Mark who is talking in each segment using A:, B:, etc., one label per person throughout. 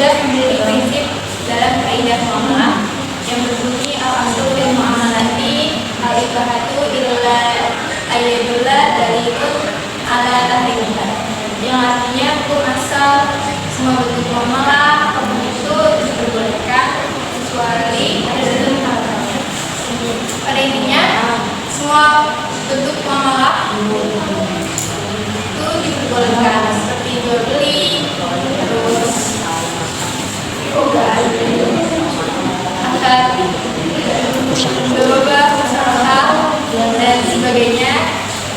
A: sudah memiliki prinsip dalam kaidah muamalah yang berbunyi al-aslu fil muamalati al-ibahatu illa ayyadullah dalilun ala tahrimah, yang artinya hukum asal semua bentuk muamalah itu diperbolehkan kecuali ada dalil haramnya. Pada intinya semua bentuk muamalah itu diperbolehkan seperti jual beli, terus akad berubah, usaha dan sebagainya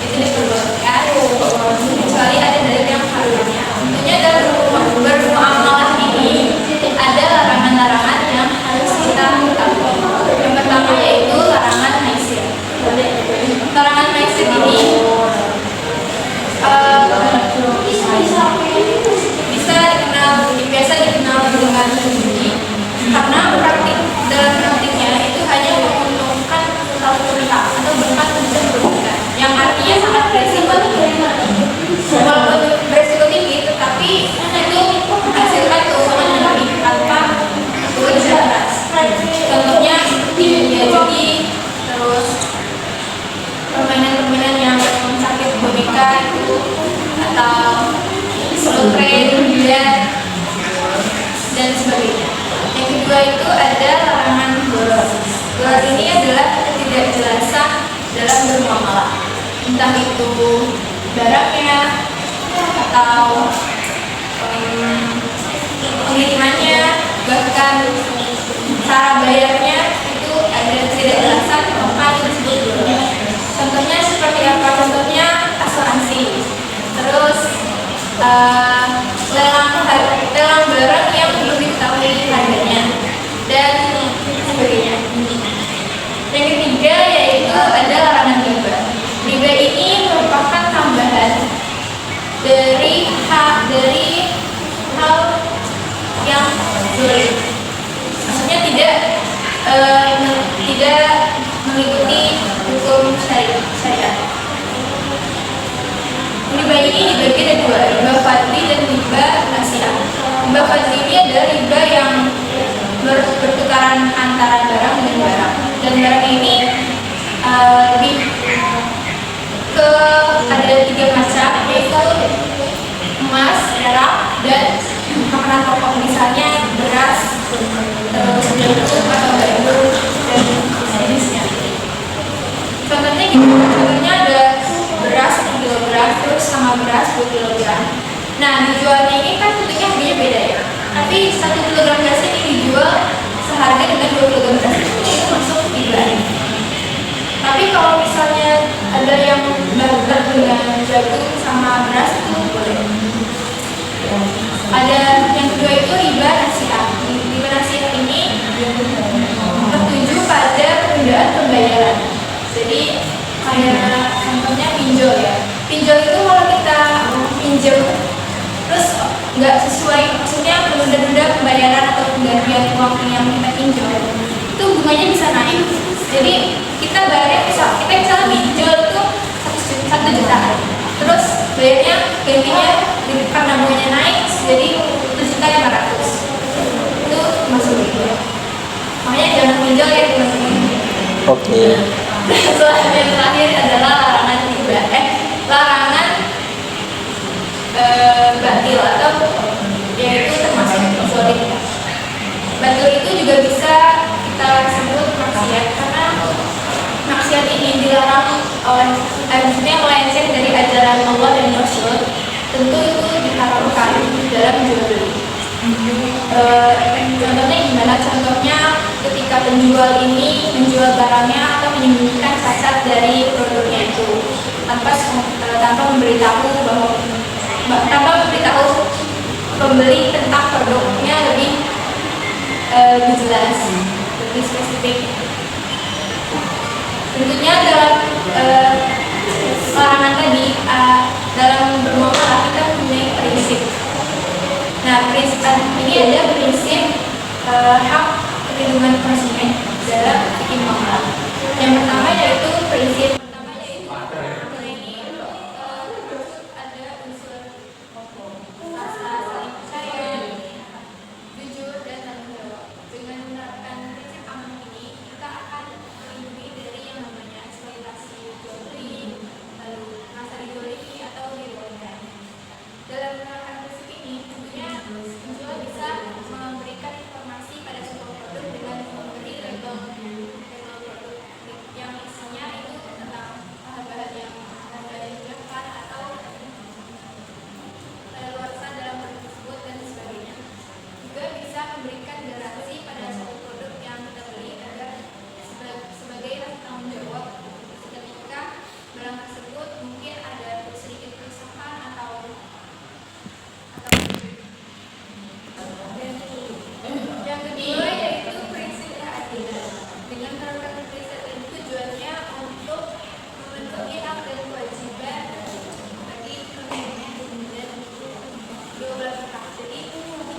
A: itu diperbolehkan kecuali ada dalil yang haramnya. Tentunya dalam bermuamalah ini ada larangan-larangan yang harus kita ketahui. Yang pertama yaitu larangan maisir. Larangan maisir ini biasa dikenal dengan judi, karena dalam praktiknya itu hanya menguntungkan satu pihak atau bahkan tidak merugikan, yang artinya sangat beresiko tinggi. Walaupun beresiko tinggi, tetapi itu menghasilkan keuntungan yang lebih tanpa bekerja keras. Contohnya seperti judi, terus permainan-permainan yang sakit boneka itu, atau slow-trade, dan sebagainya. Yang kedua itu ada larangan gharar. Gharar ini adalah ketidakjelasan dalam bermuamalah, entah itu barangnya atau pengirimannya, bahkan cara bayarnya itu ada ketidakjelasan maka disebut gharar. Contohnya seperti apa? Contohnya asuransi, terus lelang barang yang belum diketahui harganya dan sebagainya. Yang ketiga yaitu ada larangan riba. Riba ini merupakan tambahan dari hal yang sulit. Maksudnya tidak mengikuti hukum syariat. Riba ini dibagi ada dua, riba fadli dan riba nasiah. Riba fadli ini adalah riba yang bertukaran antara barang dengan barang, dan barang ini ada tiga macam, yaitu emas, perak, dan makanan pokok, misalnya beras, terus jagung atau gandum dan sejenisnya. Contohnya contohnya ada beras 1 kilogram, terus sama beras 2 kilogram. Nah, dijualnya ini kan tentunya harganya beda ya. Tapi 1 kilogram beras ini dijual seharga dengan 2 kilogram beras itu masuk riba. Tapi kalau misalnya ada yang barter dengan jagung sama beras itu boleh. Ada yang kedua itu riba nasiah. Riba nasiah ini tertuju pada penundaan pembayaran. Jadi kayak contohnya pinjol ya. Pinjol itu kalau kita pinjam terus nggak sesuai, maksudnya menunda-nunda pembayaran atau penggantian uang yang kita pinjol, itu bunganya bisa naik. Jadi kita bayarnya kita misalnya pinjol itu 1 juta, terus bayarnya gantinya karena bunganya naik jadi 1.500.000, itu masuk gitu. Makanya jangan pinjol ya teman-teman.
B: Oke.
A: Selanjutnya yang terakhir adalah larangan riba, larangan batil atau yaitu termasuk zolim. Batil itu juga bisa kita sebut maksiat, karena maksiat ini dilarang oleh maksudnya melenceng dari ajaran Allah dan Rasul. Tentu itu diharamkan dalam jual beli. Contohnya gimana? Contohnya ketika penjual ini menjual barangnya atau menyembunyikan cacat dari produknya itu tanpa memberitahu pembeli tentang produknya lebih jelas, lebih spesifik. Tentunya dalam larangan tadi dalam bermuamalah kita mempunyai prinsip. Nah, prinsip ini ada prinsip hak perlindungan konsumen dalam fikih muamalah. Yang pertama yaitu prinsip ada unsur saling percaya,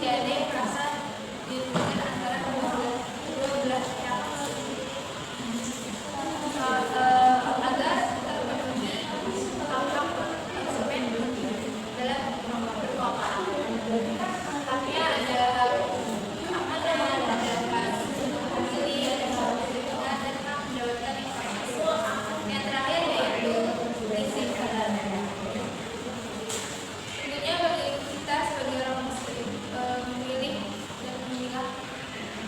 A: tidak ada yang merasa dirugikan antara kedua belah pihak agar terpenuhi hak-hak konsumen dalam berkeuangan. Tapi ada keamanan, ada hak sendiri, ada hak perlindungan dan hak mendapatkan informasi. Yang terakhir yaitu prinsip halal. Tentunya bagi kita sebagai orang muslim memilih dan memilah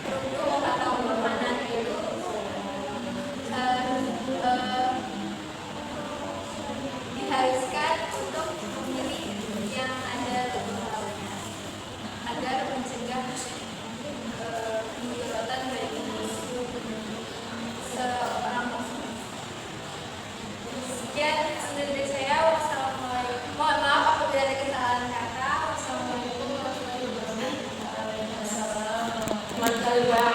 A: produk atau makanan itu diharuskan untuk memilih yang ada halalnya agar mencegah mudarat bagi seorang muslim. Sekian dari saya. Wassalamualaikum. Mohon maaf apabila ada kesalahan kata. Wassalamualaikum warahmatullahi wabarakatuh.
B: Waalaikumsalam.